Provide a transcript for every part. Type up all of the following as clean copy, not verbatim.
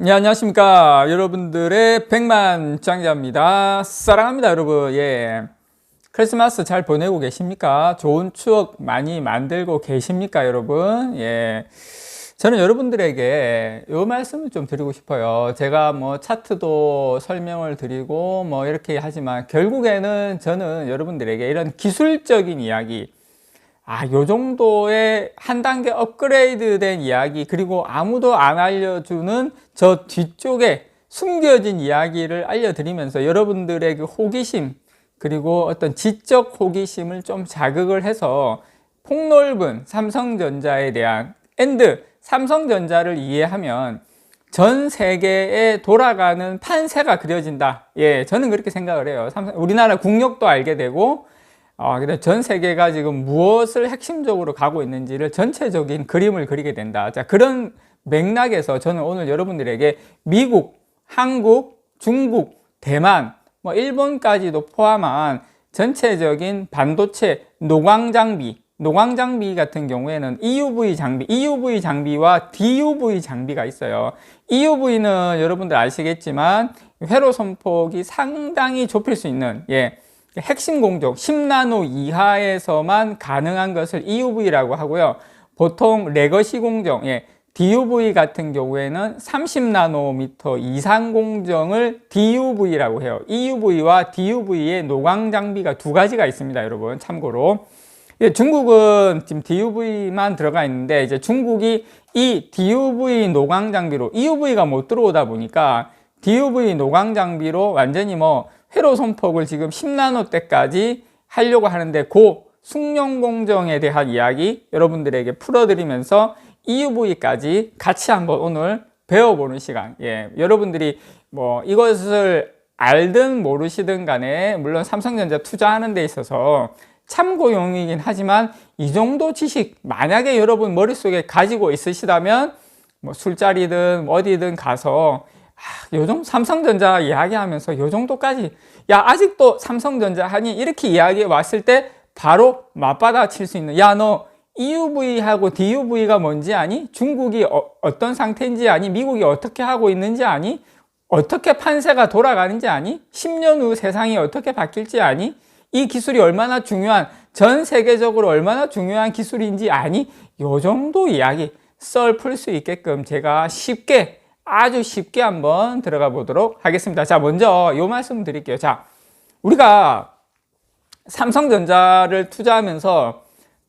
네, 안녕하십니까. 여러분들의 백만장자입니다. 사랑합니다, 여러분. 예. 크리스마스 잘 보내고 계십니까? 좋은 추억 많이 만들고 계십니까, 여러분? 예. 저는 여러분들에게 이 말씀을 좀 드리고 싶어요. 제가 뭐 차트도 설명을 드리고 뭐 이렇게 하지만 결국에는 저는 여러분들에게 이런 기술적인 이야기, 요 정도의 한 단계 업그레이드 된 이야기, 그리고 아무도 안 알려주는 저 뒤쪽에 숨겨진 이야기를 알려드리면서 여러분들의 그 호기심, 그리고 어떤 지적 호기심을 좀 자극을 해서 폭넓은 삼성전자에 대한 삼성전자를 이해하면 전 세계에 돌아가는 판세가 그려진다. 예, 저는 그렇게 생각을 해요. 우리나라 국력도 알게 되고, 근데 전 세계가 지금 무엇을 핵심적으로 가고 있는지를 전체적인 그림을 그리게 된다. 자, 그런 맥락에서 저는 오늘 여러분들에게 미국, 한국, 중국, 대만, 뭐 일본까지도 포함한 전체적인 반도체 노광 장비 같은 경우에는 EUV 장비와 DUV 장비가 있어요. EUV는 여러분들 아시겠지만 회로 선폭이 상당히 좁힐 수 있는, 핵심 공정 10나노 이하에서만 가능한 것을 EUV라고 하고요. 보통 레거시 공정, DUV 같은 경우에는 30나노미터 이상 공정을 DUV라고 해요. EUV와 DUV의 노광 장비가 두 가지가 있습니다, 여러분. 참고로. 중국은 지금 DUV만 들어가 있는데, 이제 중국이 이 DUV 노광 장비로 EUV가 못 들어오다 보니까 DUV 노광 장비로 완전히 뭐 회로 선폭을 지금 10나노대까지 하려고 하는데, 그 숙련 공정에 대한 이야기 여러분들에게 풀어드리면서 EUV까지 같이 한번 오늘 배워보는 시간. 여러분들이 뭐 이것을 알든 모르시든 간에 물론 삼성전자 투자하는 데 있어서 참고용이긴 하지만 이 정도 지식 만약에 여러분 머릿속에 가지고 있으시다면 뭐 술자리든 어디든 가서 요정 삼성전자 이야기하면서 요 정도까지, 아직도 삼성전자 하니, 이렇게 이야기해 왔을 때 바로 맞받아 칠 수 있는, 너 EUV하고 DUV가 뭔지 아니? 중국이 어떤 상태인지 아니? 미국이 어떻게 하고 있는지 아니? 어떻게 판세가 돌아가는지 아니? 10년 후 세상이 어떻게 바뀔지 아니? 이 기술이 얼마나 중요한, 전 세계적으로 얼마나 중요한 기술인지 아니? 요 정도 이야기 썰 풀 수 있게끔 제가 아주 쉽게 한번 들어가 보도록 하겠습니다. 자, 먼저 요 말씀 드릴게요. 자, 우리가 삼성전자를 투자하면서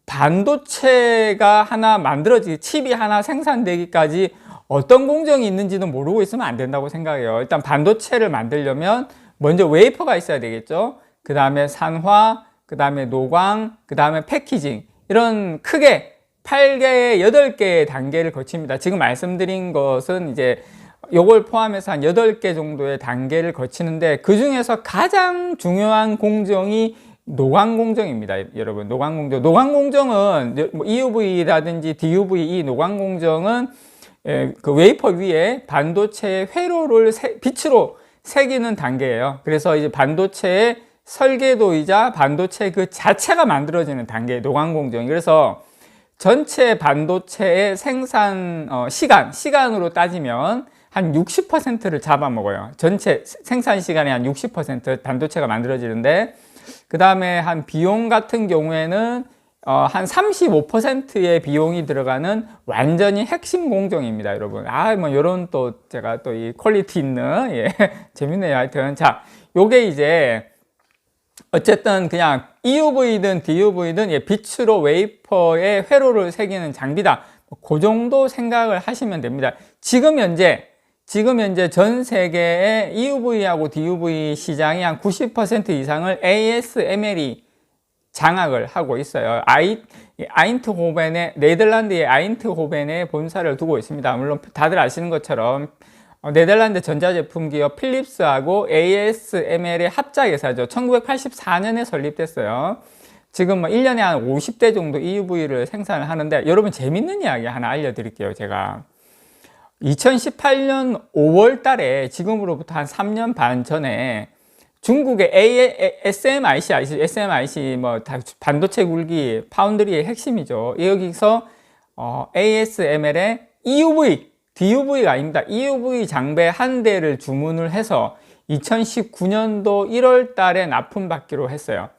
반도체가 하나 칩이 하나 생산되기까지 어떤 공정이 있는지도 모르고 있으면 안 된다고 생각해요. 일단 반도체를 만들려면 먼저 웨이퍼가 있어야 되겠죠. 그 다음에 산화, 그 다음에 노광, 그 다음에 패키징, 이런 크게 8개, 8개의 단계를 거칩니다. 지금 말씀드린 것은 이제 요걸 포함해서 한 8개 정도의 단계를 거치는데, 그 중에서 가장 중요한 공정이 노광 공정입니다, 여러분. 노광 공정은 EUV라든지 DUV, 이 노광 공정은 그 웨이퍼 위에 반도체의 회로를 빛으로 새기는 단계예요. 그래서 이제 반도체의 설계도이자 반도체 그 자체가 만들어지는 단계, 노광 공정이. 그래서 전체 반도체의 생산 시간으로 따지면 한 60%를 잡아먹어요. 전체 생산 시간의 한 60% 반도체가 만들어지는데, 그 다음에 한 비용 같은 경우에는 한 35%의 비용이 들어가는 완전히 핵심 공정입니다, 여러분. 뭐 요런 또 제가 또 이 퀄리티 있는, 재밌네요. 하여튼 자, 요게 이제 어쨌든 그냥 EUV든 DUV든 빛으로 웨이퍼에 회로를 새기는 장비다. 그 정도 생각을 하시면 됩니다. 지금 현재 전 세계의 EUV하고 DUV 시장이 한 90% 이상을 ASML이 장악을 하고 있어요. 네덜란드의 아인트호벤에 본사를 두고 있습니다. 물론 다들 아시는 것처럼 네덜란드 전자제품 기업 필립스하고 ASML의 합작회사죠. 1984년에 설립됐어요. 지금 1년에 한 50대 정도 EUV를 생산을 하는데, 여러분 재밌는 이야기 하나 알려드릴게요. 제가 2018년 5월 달에, 지금으로부터 한 3년 반 전에 중국의 SMIC 아시죠? SMIC 뭐 반도체 굴기 파운드리의 핵심이죠. 여기서 ASML의 EUV DUV가 아닙니다. EUV 장배 한 대를 주문을 해서 2019년도 1월 달에 납품받기로 했어요.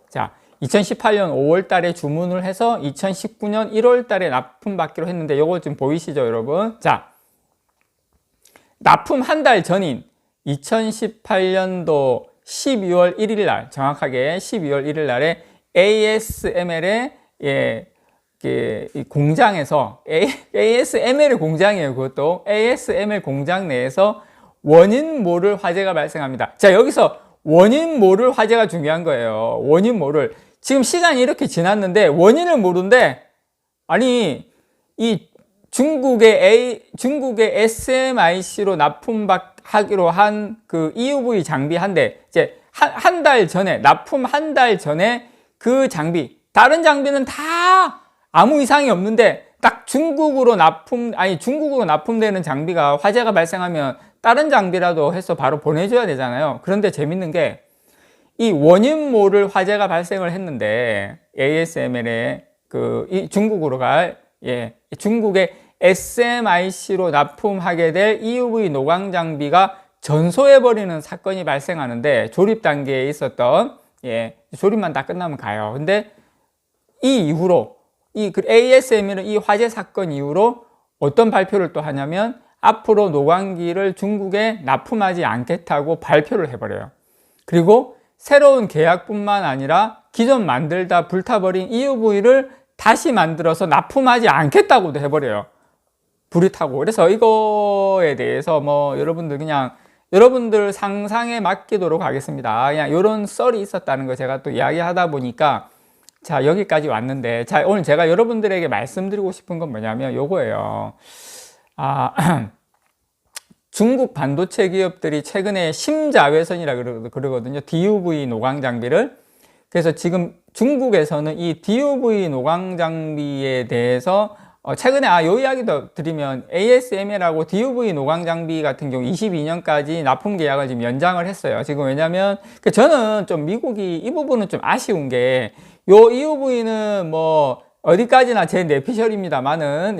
자, 2018년 5월 달에 주문을 해서 2019년 1월 달에 납품받기로 했는데 요거 좀 보이시죠, 여러분? 자, 납품 한 달 전인 2018년도 12월 1일 날, 정확하게 12월 1일 날에 ASML의 이 공장에서 ASML 공장이에요. 그것도 ASML 공장 내에서 원인 모를 화재가 발생합니다. 자, 여기서 원인 모를 화재가 중요한 거예요. 원인 모를. 지금 시간이 이렇게 지났는데 원인을 모르는데, 아니 이 중국의 SMIC로 납품하기로 한 그 EUV 장비 한 대, 이제 한 달 전에, 납품 한 달 전에 그 장비, 다른 장비는 다 아무 이상이 없는데 딱 중국으로 납품되는 장비가 화재가 발생하면 다른 장비라도 해서 바로 보내줘야 되잖아요. 그런데 재밌는 게 이 원인 모를 화재가 발생을 했는데 ASML에 중국의 SMIC로 납품하게 될 EUV 노광 장비가 전소해버리는 사건이 발생하는데, 조립 단계에 있었던, 조립만 다 끝나면 가요. 근데 이 이후로, ASML은 이 화재 사건 이후로 어떤 발표를 또 하냐면, 앞으로 노광기를 중국에 납품하지 않겠다고 발표를 해버려요. 그리고 새로운 계약뿐만 아니라 기존 만들다 불타버린 EUV를 다시 만들어서 납품하지 않겠다고도 해버려요. 불이 타고. 그래서 이거에 대해서 여러분들 상상에 맡기도록 하겠습니다. 그냥 이런 썰이 있었다는 거 제가 또 이야기하다 보니까, 자, 여기까지 왔는데, 자, 오늘 제가 여러분들에게 말씀드리고 싶은 건 뭐냐면 요거예요. 중국 반도체 기업들이 최근에 심자외선이라 그러거든요. DUV 노광 장비를. 그래서 지금 중국에서는 이 DUV 노광 장비에 대해서 최근에 요 이야기도 드리면, ASML하고 DUV 노광 장비 같은 경우 22년까지 납품 계약을 지금 연장을 했어요. 지금 왜냐면 저는 좀 미국이 이 부분은 좀 아쉬운 게, 요 EUV는 뭐 어디까지나 제 내피셜입니다만은,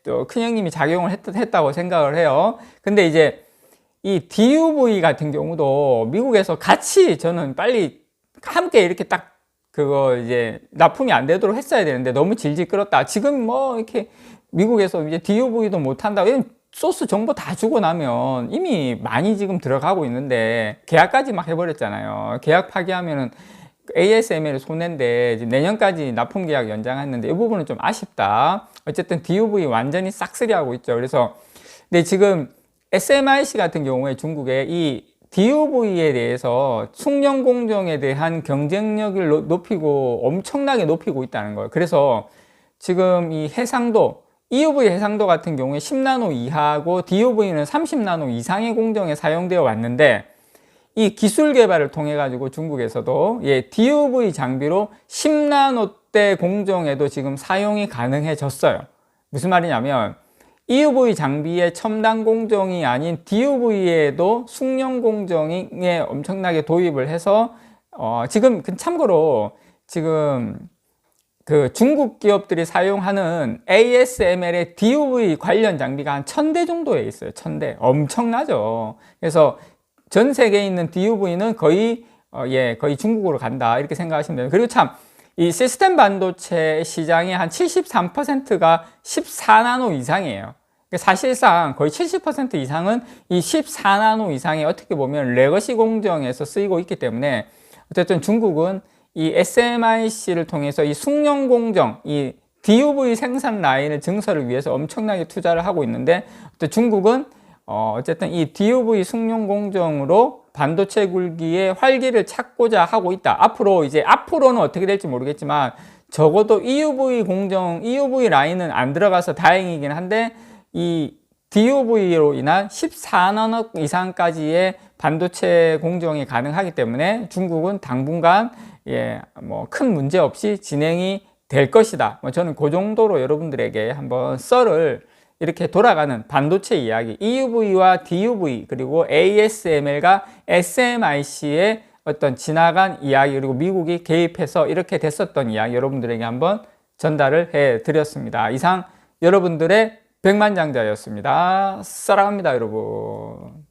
또 큰형님이 작용을 했다고 생각을 해요. 근데 이제 이 DUV 같은 경우도 미국에서 같이 저는 빨리 함께 이렇게 딱 이제 납품이 안 되도록 했어야 되는데 너무 질질 끌었다. 지금 뭐 이렇게 미국에서 이제 DUV도 못 한다. 소스 정보 다 주고 나면 이미 많이 지금 들어가고 있는데 계약까지 막 해버렸잖아요. 계약 파기하면은 ASML이 손해인데 내년까지 납품 계약 연장했는데 이 부분은 좀 아쉽다. 어쨌든 DUV 완전히 싹쓸이하고 있죠. 그래서 근데 지금 SMIC 같은 경우에 중국에 이 DUV에 대해서 숙련 공정에 대한 경쟁력을 엄청나게 높이고 있다는 거예요. 그래서 지금 이 해상도, EUV 해상도 같은 경우에 10나노 이하고 DUV는 30나노 이상의 공정에 사용되어 왔는데, 이 기술 개발을 통해 가지고 중국에서도 DUV 장비로 10나노대 공정에도 지금 사용이 가능해졌어요. 무슨 말이냐면 EUV 장비의 첨단 공정이 아닌 DUV에도 숙련 공정에 엄청나게 도입을 해서 지금 참고로 지금 그 중국 기업들이 사용하는 ASML의 DUV 관련 장비가 한 1000대 정도에 있어요. 1000대. 엄청나죠. 그래서 전 세계에 있는 DUV는 거의 중국으로 간다, 이렇게 생각하시면 돼요. 그리고 참 이 시스템 반도체 시장의 한 73%가 14나노 이상이에요. 사실상 거의 70% 이상은 이 14나노 이상의 어떻게 보면 레거시 공정에서 쓰이고 있기 때문에, 어쨌든 중국은 이 SMIC를 통해서 이 숙련 공정, 이 DUV 생산 라인을 증설을 위해서 엄청나게 투자를 하고 있는데, 중국은 어쨌든 이 DUV 숙련 공정으로 반도체 굴기에 활기를 찾고자 하고 있다. 앞으로는 어떻게 될지 모르겠지만 적어도 EUV 라인은 안 들어가서 다행이긴 한데, 이 DUV로 인한 14나노 이상까지의 반도체 공정이 가능하기 때문에 중국은 당분간 큰 문제 없이 진행이 될 것이다. 저는 그 정도로 여러분들에게 한번 썰을, 이렇게 돌아가는 반도체 이야기, EUV와 DUV 그리고 ASML과 SMIC의 어떤 지나간 이야기, 그리고 미국이 개입해서 이렇게 됐었던 이야기 여러분들에게 한번 전달을 해 드렸습니다. 이상 여러분들의 백만장자였습니다. 사랑합니다, 여러분.